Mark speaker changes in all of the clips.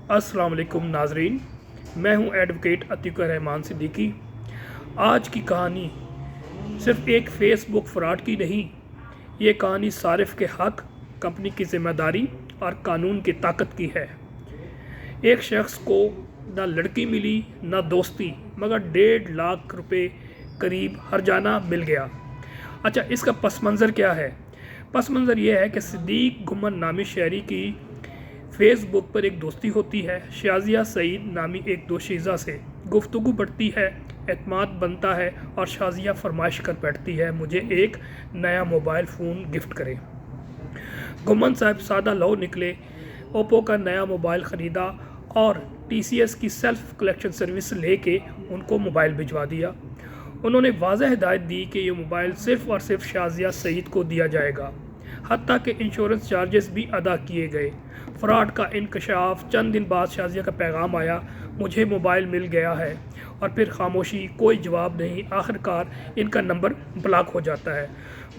Speaker 1: अस्सलाम वालेकुम नाजरीन, मैं हूं एडवोकेट अतीक रहमान सिद्दीकी। आज की कहानी सिर्फ एक फेसबुक फ्रॉड की नहीं, ये कहानी सारिफ के हक, कंपनी की जिम्मेदारी और कानून की ताकत की है। एक शख्स को ना लड़की मिली ना दोस्ती, मगर 1.5 लाख रुपए करीब हर्जाना मिल गया। अच्छा, इसका पस मंज़र क्या है? पस मंज़र ये है कि सिद्दीक घुमन नामी शहरी की फेसबुक पर एक दोस्ती होती है। शाजिया सईद नामी एक दोशीज़ा से गुफ्तगू बढ़ती है, एतमाद बनता है और शाजिया फरमाइश कर बैठती है, मुझे एक नया मोबाइल फ़ोन गिफ्ट करें। घुमन साहब सादा लौ निकले, ओप्पो का नया मोबाइल ख़रीदा और TCS की सेल्फ़ कलेक्शन सर्विस लेके उनको मोबाइल भिजवा दिया। उन्होंने वाज़ह हिदायत दी कि ये मोबाइल सिर्फ़ और सिर्फ शाजिया सईद को दिया जाएगा, हत्ता कि इंश्योरेंस चार्जेस भी अदा किए गए। फ्रॉड का इंकशाफ चंद दिन बाद शाजिया का पैगाम आया, मुझे मोबाइल मिल गया है, और फिर खामोशी, कोई जवाब नहीं। आखिरकार इनका नंबर ब्लॉक हो जाता है।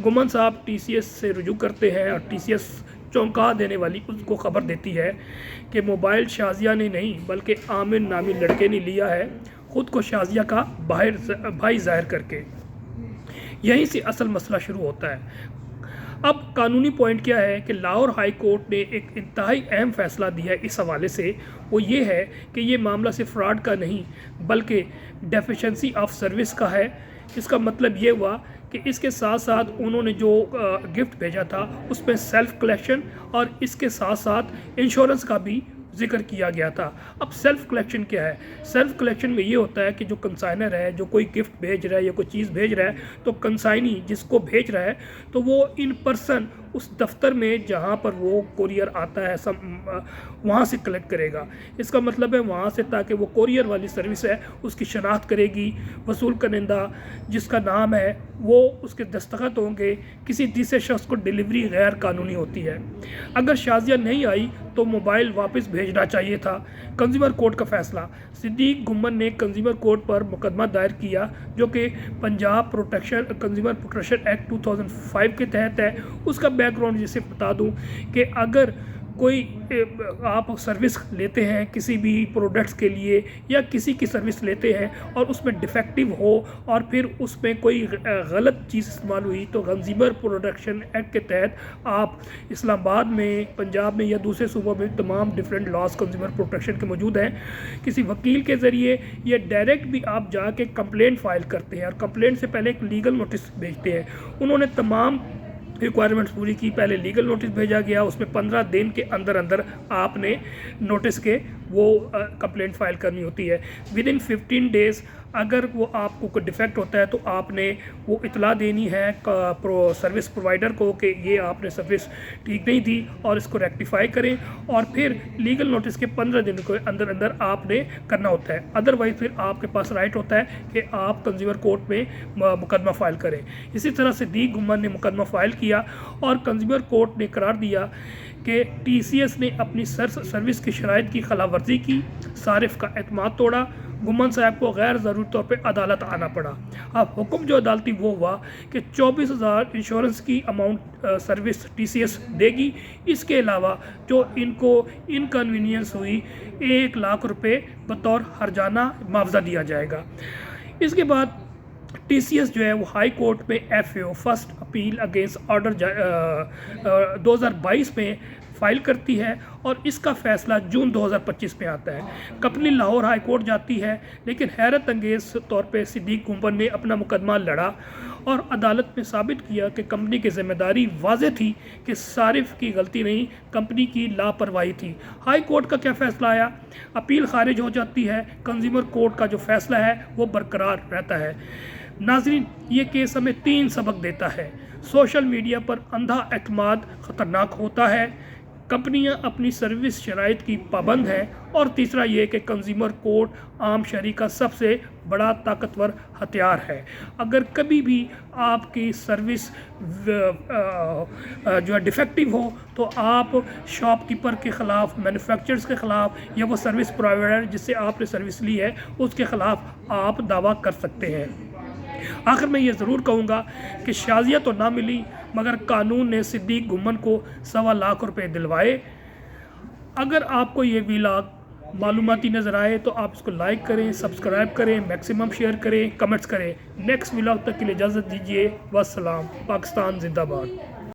Speaker 1: घुमन साहब TCS से रुजू करते हैं और TCS चौंका देने वाली उसको ख़बर देती है कि मोबाइल शाजिया ने नहीं बल्कि आमिर नामी लड़के ने लिया है, ख़ुद को शाजिया का भाई ज़ाहिर करके। यहीं से असल मसला शुरू होता है। अब कानूनी पॉइंट क्या है कि लाहौर हाई कोर्ट ने एक इंतहाई अहम फ़ैसला दिया है इस हवाले से। वो ये है कि ये मामला सिर्फ फ्रॉड का नहीं बल्कि डेफिशिएंसी ऑफ सर्विस का है। इसका मतलब ये हुआ कि इसके साथ साथ उन्होंने जो गिफ्ट भेजा था उसमें सेल्फ़ कलेक्शन और इसके साथ साथ इंश्योरेंस का भी ज़िक्र किया गया था। अब सेल्फ़ कलेक्शन क्या है? सेल्फ़ कलेक्शन में ये होता है कि जो कंसाइनर है, जो कोई गिफ्ट भेज रहा है या कोई चीज़ भेज रहा है, तो कंसाइनी जिसको भेज रहा है तो वो इन पर्सन उस दफ्तर में जहाँ पर वो कोरियर आता है वहाँ से कलेक्ट करेगा। इसका मतलब है वहाँ से, ताकि वो कोरियर वाली सर्विस है उसकी शनाख्त करेगी, वसूल करनेंदा जिसका नाम है वो उसके दस्तखत होंगे। किसी तीसरे शख्स को डिलीवरी गैर कानूनी होती है। अगर शाजिया नहीं आई तो मोबाइल वापस भेजना चाहिए था। कंज्यूमर कोर्ट का फ़ैसला। सिद्दीक घुमन ने कंज्यूमर कोर्ट पर मुकदमा दायर किया जो कि पंजाब कंज्यूमर प्रोटेक्शन एक्ट 2005 के तहत है। उसका बैकग्राउंड जिसे बता दूं कि अगर कोई आप सर्विस लेते हैं किसी भी प्रोडक्ट्स के लिए या किसी की सर्विस लेते हैं और उसमें डिफेक्टिव हो और फिर उसमें कोई गलत चीज़ इस्तेमाल हुई, तो कंज्यूमर प्रोटेक्शन एक्ट के तहत आप इस्लामाबाद में, पंजाब में या दूसरे सूबों में तमाम डिफरेंट लॉज कंज्यूमर प्रोटेक्शन के मौजूद हैं। किसी वकील के ज़रिए या डायरेक्ट भी आप जाके कंप्लेंट फ़ाइल करते हैं और कंप्लेंट से पहले एक लीगल नोटिस भेजते हैं। उन्होंने तमाम रिक्वायरमेंट्स पूरी की, पहले लीगल नोटिस भेजा गया, उसमें 15 दिन के अंदर अंदर आपने नोटिस के वो कंप्लेंट फ़ाइल करनी होती है। विद इन 15 डेज़ अगर वो आपको कोई डिफेक्ट होता है तो आपने वो इतला देनी है सर्विस प्रोवाइडर को कि ये आपने सर्विस ठीक नहीं दी और इसको रेक्टिफाई करें, और फिर लीगल नोटिस के 15 दिन के अंदर अंदर आपने करना होता है। अदरवाइज़ फिर आपके पास राइट होता है कि आप कंज्यूमर कोर्ट में मुकदमा फ़ाइल करें। इसी तरह सिद्दीक घुमन ने मुकदमा फ़ाइल किया और कंज्यूमर कोर्ट ने करार दिया कि TCS ने अपनी सर्विस की शराइत की खिलाफवर्जी की, सारिफ का एतमाद तोड़ा। घुमन साहब को गैर ज़रूरी तौर पे अदालत आना पड़ा। अब हुक्म जो अदालती वो हुआ कि 24,000 इंश्योरेंस की अमाउंट सर्विस TCS देगी। इसके अलावा जो इनको इनकन्वीनियंस हुई 1 लाख रुपए बतौर हर्जाना मुआवजा दिया जाएगा। इसके बाद TCS जो है वो हाई कोर्ट में FAO first appeal against order 2022 में फ़ाइल करती है और इसका फ़ैसला जून 2025 में आता है। कंपनी लाहौर हाई कोर्ट जाती है, लेकिन हैरत अंगेज़ तौर पे सिद्दीक घुमन ने अपना मुकदमा लड़ा और अदालत में साबित किया कि कंपनी की ज़िम्मेदारी वाज़ेह थी कि सारिफ की गलती नहीं, कंपनी की लापरवाही थी। हाई कोर्ट का क्या फ़ैसला आया? अपील खारिज हो जाती है, कंज्यूमर कोर्ट का जो फ़ैसला है वो बरकरार रहता है। नाज़रीन, ये केस हमें 3 सबक देता है। सोशल मीडिया पर अंधा एतमाद ख़तरनाक होता है, कंपनियां अपनी सर्विस शराइत की पाबंद हैं, और तीसरा ये कि कंज्यूमर कोर्ट आम शहरी का सबसे बड़ा ताकतवर हथियार है। अगर कभी भी आपकी सर्विस जो है डिफेक्टिव हो तो आप शॉपकीपर के ख़िलाफ़, मैन्युफैक्चरर्स के ख़िलाफ़ या वो सर्विस प्रोवाइडर जिससे आपने सर्विस ली है उसके ख़िलाफ़ आप दावा कर सकते हैं। आखिर में ये ज़रूर कहूँगा कि शाजिया तो ना मिली, मगर कानून ने सिद्दीक घुमन को 1.25 लाख रुपए दिलवाए। अगर आपको ये व्लॉग معلوماتی نظر آئے تو آپ اس کو لائک کریں، سبسکرائب کریں، میکسیمم شیئر کریں، کمنٹس کریں۔ نیکسٹ ولاگ تک کے لیے اجازت دیجیے۔ والسلام۔ پاکستان زندہ باد۔